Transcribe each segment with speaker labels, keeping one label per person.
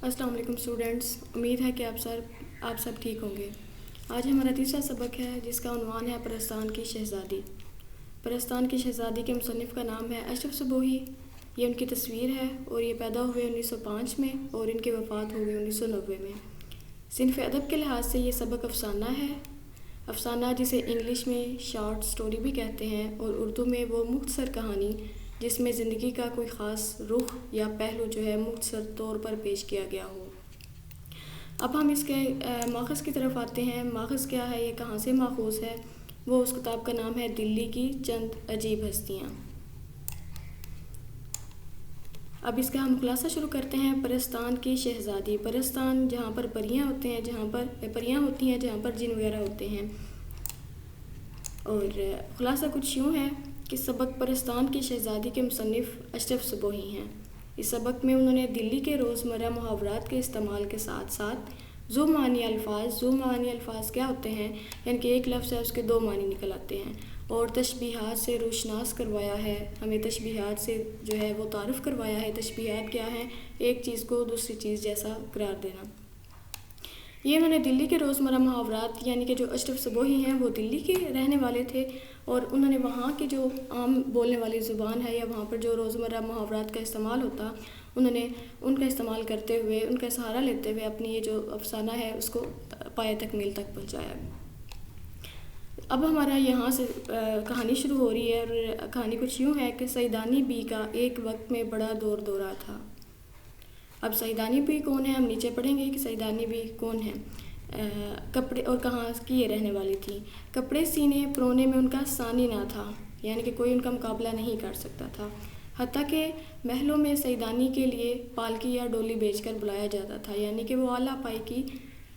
Speaker 1: السلام علیکم اسٹوڈنٹس، امید ہے کہ آپ سب ٹھیک ہوں گے۔ آج ہمارا تیسرا سبق ہے جس کا عنوان ہے پرستان کی شہزادی۔ پرستان کی شہزادی کے مصنف کا نام ہے اشرف صبوحی۔ یہ ان کی تصویر ہے اور یہ پیدا ہوئے 1905 میں اور ان کی وفات ہو گئی 1990 میں۔ صنف ادب کے لحاظ سے یہ سبق افسانہ ہے۔ افسانہ جسے انگلش میں شارٹ سٹوری بھی کہتے ہیں اور اردو میں وہ مختصر کہانی جس میں زندگی کا کوئی خاص رخ یا پہلو جو ہے مختصر طور پر پیش کیا گیا ہو۔ اب ہم اس کے ماخذ کی طرف آتے ہیں۔ ماخذ کیا ہے، یہ کہاں سے ماخوذ ہے؟ وہ اس کتاب کا نام ہے دلی کی چند عجیب ہستیاں۔ اب اس کا ہم خلاصہ شروع کرتے ہیں۔ پرستان کی شہزادی۔ پرستان جہاں پر پریاں ہوتی ہیں جہاں پر جن وغیرہ ہوتے ہیں۔ اور خلاصہ کچھ یوں ہے کہ سبق پرستان کی شہزادی کے مصنف اشرف صبوحی ہیں۔ اس سبق میں انہوں نے دلی کے روزمرہ محاورات کے استعمال کے ساتھ ساتھ ذو معنی الفاظ کیا ہوتے ہیں، یعنی کہ ایک لفظ ہے اس کے دو معنی نکل آتے ہیں، اور تشبیہات سے روشناس کروایا ہے۔ ہمیں تشبیہات سے جو ہے وہ تعارف کروایا ہے۔ تشبیہات کیا ہیں؟ ایک چیز کو دوسری چیز جیسا قرار دینا۔ یہ انہوں نے دلی کے روزمرہ محاورات، یعنی کہ جو اشرف صبوحی ہیں وہ دلی کے رہنے والے تھے، اور انہوں نے وہاں کی جو عام بولنے والی زبان ہے یا وہاں پر جو روزمرہ محاورات کا استعمال ہوتا، انہوں نے ان کا استعمال کرتے ہوئے، ان کا سہارا لیتے ہوئے اپنی یہ جو افسانہ ہے اس کو پایہ تکمیل تک پہنچایا۔ اب ہمارا یہاں سے کہانی شروع ہو رہی ہے، اور کہانی کچھ یوں ہے کہ سیدانی بی کا ایک وقت میں بڑا دورہ تھا۔ اب سیدانی بی کون ہے؟ ہم نیچے پڑھیں گے کہ سیدانی بی کون ہے، کپڑے اور کہاں کی یہ رہنے والی تھی۔ کپڑے سینے پرونے میں ان کا ثانی نہ تھا، یعنی کہ کوئی ان کا مقابلہ نہیں کر سکتا تھا، حتیٰ کہ محلوں میں سیدانی کے لیے پالکی یا ڈولی بیچ کر بلایا جاتا تھا، یعنی کہ وہ اعلیٰ پائی کی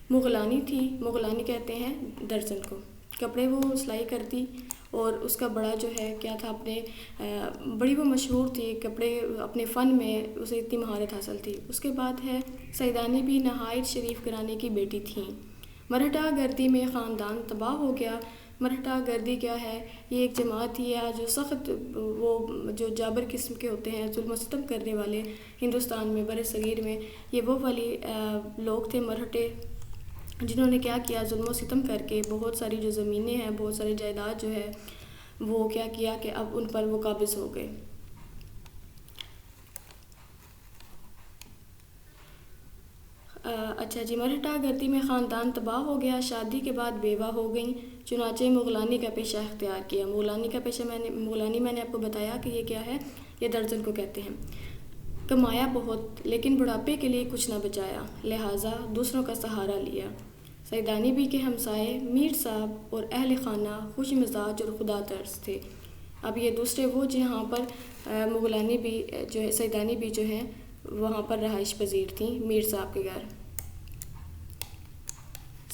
Speaker 1: مغلانی تھی۔ مغلانی کہتے ہیں درزن کو۔ کپڑے وہ سلائی کرتی، اور اس کا بڑا جو ہے کیا تھا، بڑی وہ مشہور تھی کپڑے اپنے فن میں، اسے اتنی مہارت حاصل تھی۔ اس کے بعد ہے سیدانی بھی نہایت شریف گھرانے کی بیٹی تھیں۔ مرہٹہ گردی میں خاندان تباہ ہو گیا۔ مرہٹہ گردی کیا ہے؟ یہ ایک جماعت تھی جو سخت وہ جو جابر قسم کے ہوتے ہیں، ظلم و ستم کرنے والے ہندوستان میں، بر صغیر میں، یہ وہ والی لوگ تھے مرہٹے، جنہوں نے کیا کیا، ظلم و ستم کر کے بہت ساری جو زمینیں ہیں، بہت ساری جائیداد جو ہے وہ کیا کیا کہ اب ان پر وہ قابض ہو گئے۔ اچھا جی، مرہٹہ گردی میں خاندان تباہ ہو گیا، شادی کے بعد بیوہ ہو گئیں، چنانچہ مغلانی کا پیشہ اختیار کیا۔ مغلانی میں نے آپ کو بتایا کہ یہ کیا ہے، یہ درزن کو کہتے ہیں۔ کمایا بہت، لیکن بڑھاپے کے لیے کچھ نہ بچایا، لہٰذا دوسروں کا سہارا لیا۔ سیدانی بی کے ہمسائے میر صاحب اور اہل خانہ خوش مزاج اور خدا ترس تھے۔ اب یہ دوسرے وہ جہاں پر مغلانی بھی جو ہے، سیدانی بھی جو ہیں وہاں پر رہائش پذیر تھیں، میر صاحب کے گھر۔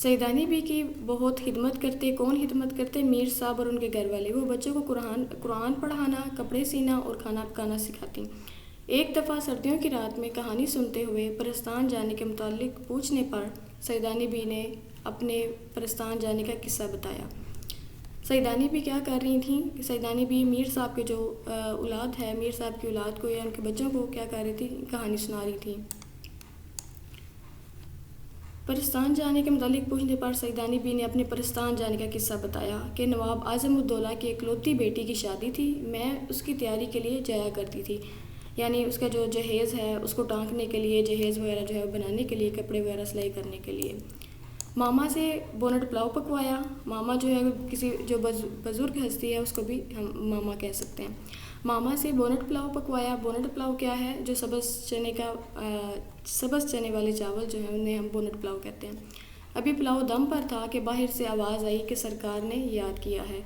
Speaker 1: سیدانی بی کی بہت خدمت کرتے، کون خدمت کرتے؟ میر صاحب اور ان کے گھر والے۔ وہ بچوں کو قرآن پڑھانا، کپڑے سینا اور کھانا پکانا سکھاتی۔ ایک دفعہ سردیوں کی رات میں کہانی سنتے ہوئے پرستان جانے کے متعلق پوچھنے پر سیدانی بی نے اپنے پرستان جانے کا قصہ بتایا۔ سیدانی بی کیا کر رہی تھیں؟ سیدانی بی میر صاحب کے جو اولاد ہے، میر صاحب کی اولاد کو یا ان کے بچوں کو کیا کر رہی تھی؟ کہانی سنا رہی تھی۔ پرستان جانے کے متعلق پوچھنے پر سیدانی بی نے اپنے پرستان جانے کا قصہ بتایا کہ نواب اعظم الدولہ کی اکلوتی بیٹی کی شادی تھی، میں اس کی تیاری کے لیے جایا کرتی تھی، یعنی اس کا جو جہیز ہے اس کو ٹانکنے کے لیے، جہیز وغیرہ جو ہے بنانے کے لیے، کپڑے وغیرہ سلائی کرنے کے لیے۔ ماما سے بونٹ پلاؤ پکوایا۔ ماما جو ہے کسی جو بزرگ ہستی ہے اس کو بھی ہم ماما کہہ سکتے ہیں۔ ماما سے بونٹ پلاؤ پکوایا۔ بونٹ پلاؤ کیا ہے؟ جو سبز چنے والے چاول جو ہیں انہیں ہم بونٹ پلاؤ کہتے ہیں۔ ابھی پلاؤ دم پر تھا کہ باہر سے آواز آئی کہ سرکار نے یاد کیا ہے۔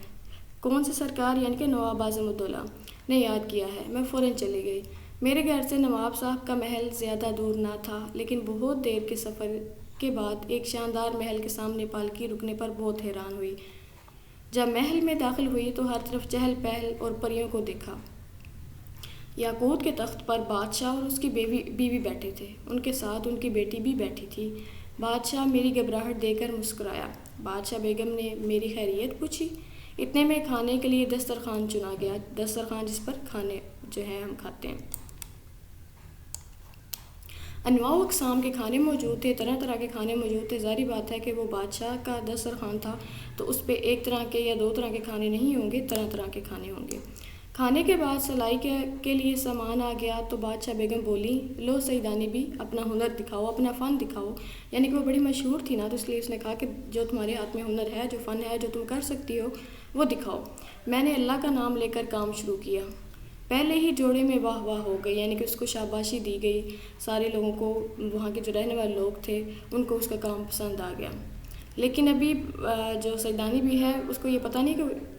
Speaker 1: کون سے سرکار؟ یعنی کہ نواب اعظم الدولہ نے یاد کیا ہے۔ میں فوراً چلی گئی۔ میرے گھر سے نواب صاحب کا محل زیادہ دور نہ تھا، لیکن بہت دیر کے سفر کے بعد ایک شاندار محل کے سامنے پالکی رکنے پر بہت حیران ہوئی۔ جب محل میں داخل ہوئی تو ہر طرف چہل پہل اور پریوں کو دیکھا۔ یاقوت کے تخت پر بادشاہ اور اس کی بیوی بیٹھے تھے، ان کے ساتھ ان کی بیٹی بھی بیٹھی تھی۔ بادشاہ میری گھبراہٹ دیکھ کر مسکرایا۔ بادشاہ بیگم نے میری خیریت پوچھی۔ اتنے میں کھانے کے لیے دسترخوان چنا گیا، دسترخوان جس پر کھانے جو ہے ہم کھاتے ہیں۔ انواع و اقسام کے کھانے موجود تھے، طرح طرح کے کھانے موجود تھے۔ ظاہری بات ہے کہ وہ بادشاہ کا دسترخوان تھا تو اس پہ ایک طرح کے یا دو طرح کے کھانے نہیں ہوں گے، طرح طرح کے کھانے ہوں گے۔ کھانے کے بعد سلائی کے لیے سامان آ گیا تو بادشاہ بیگم بولی، لو سیدانی بھی اپنا ہنر دکھاؤ، اپنا فن دکھاؤ۔ یعنی کہ وہ بڑی مشہور تھی نا، تو اس لیے اس نے کہا کہ جو تمہارے ہاتھ میں ہنر ہے، جو فن ہے، جو تم کر سکتی ہو وہ دکھاؤ۔ میں نے اللہ کا نام لے کر کام شروع کیا۔ پہلے ہی جوڑے میں واہ واہ ہو گئی، یعنی کہ اس کو شاباشی دی گئی۔ سارے لوگوں کو، وہاں کے جو رہنے والے لوگ تھے ان کو اس کا کام پسند آ گیا۔ لیکن ابھی جو سیدانی بھی ہے اس کو یہ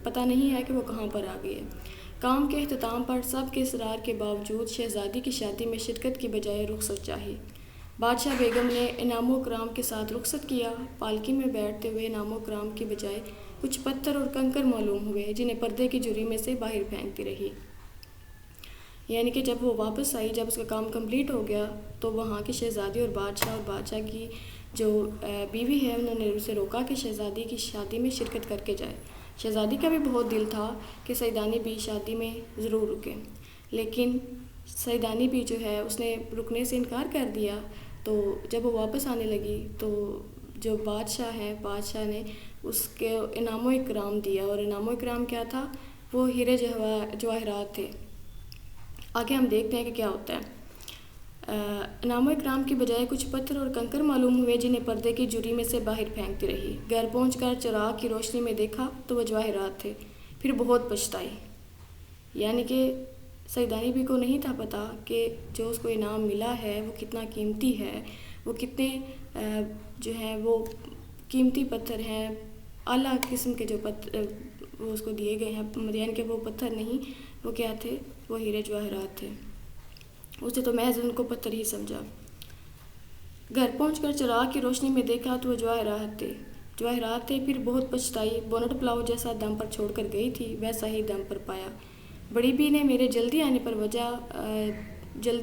Speaker 1: پتہ نہیں ہے کہ وہ کہاں پر آ گئی ہے۔ کام کے اختتام پر سب کے اصرار کے باوجود شہزادی کی شادی میں شرکت کی بجائے رخصت چاہی۔ بادشاہ بیگم نے انعام و اکرام کے ساتھ رخصت کیا۔ پالکی میں بیٹھتے ہوئے انعام و اکرام کی بجائے کچھ پتھر اور کنکر معلوم ہوئے جنہیں پردے کی جھری میں سے باہر پھینکتی رہی۔ یعنی کہ جب وہ واپس آئی، جب اس کا کام کمپلیٹ ہو گیا تو وہاں کی شہزادی اور بادشاہ کی جو بیوی ہے انہوں نے اسے روکا کہ شہزادی کی شادی میں شرکت کر کے جائے۔ شہزادی کا بھی بہت دل تھا کہ سیدانی بھی شادی میں ضرور رکے، لیکن سیدانی بھی جو ہے اس نے رکنے سے انکار کر دیا۔ تو جب وہ واپس آنے لگی تو جو بادشاہ نے اس کے انعام و اکرام دیا، اور انعام و اکرام کیا تھا؟ وہ ہیرے جواہرات تھے۔ آگے ہم دیکھتے ہیں کہ کیا ہوتا ہے۔ انعام و اکرام کی بجائے کچھ پتھر اور کنکر معلوم ہوئے جنہیں پردے کی جھری میں سے باہر پھینکتی رہی۔ گھر پہنچ کر چراغ کی روشنی میں دیکھا تو وہ جواہرات تھے، پھر بہت پچھتائی۔ یعنی کہ سیدانی بھی کو نہیں تھا پتہ کہ جو اس کو انعام ملا ہے وہ کتنا قیمتی ہے، وہ کتنے جو ہیں وہ قیمتی پتھر ہیں، اعلیٰ قسم کے جو پتھر وہ اس کو دیے گئے ہیں۔ یعنی کہ وہ پتھر نہیں، وہ کیا تھے؟ وہ ہیرے جواہرات تھے۔ اس نے تو محض ان کو پتھر ہی سمجھا۔ گھر پہنچ کر چراغ کی روشنی میں دیکھا تو وہ جواہرات تھے، پھر بہت پچھتائی۔ بونٹ پلاؤ جیسا دم پر چھوڑ کر گئی تھی ویسا ہی دم پر پایا۔ بڑی بی نے میرے جلدی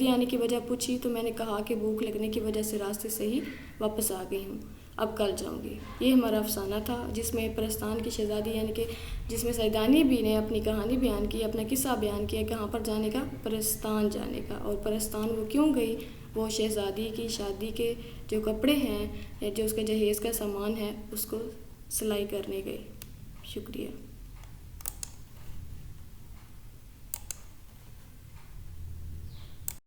Speaker 1: آنے کی وجہ پوچھی تو میں نے کہا کہ بھوک لگنے کی وجہ سے راستے سے ہی واپس آ گئی ہوں، اب کل جاؤں گی۔ یہ ہمارا افسانہ تھا جس میں پرستان کی شہزادی، یعنی کہ جس میں سیدانی بھی نے اپنی کہانی بیان کی، اپنا قصہ بیان کیا، کہاں پر جانے کا؟ پرستان جانے کا۔ اور پرستان وہ کیوں گئی؟ وہ شہزادی کی شادی کے جو کپڑے ہیں، جو اس کا جہیز کا سامان ہے، اس کو سلائی کرنے گئی۔ شکریہ۔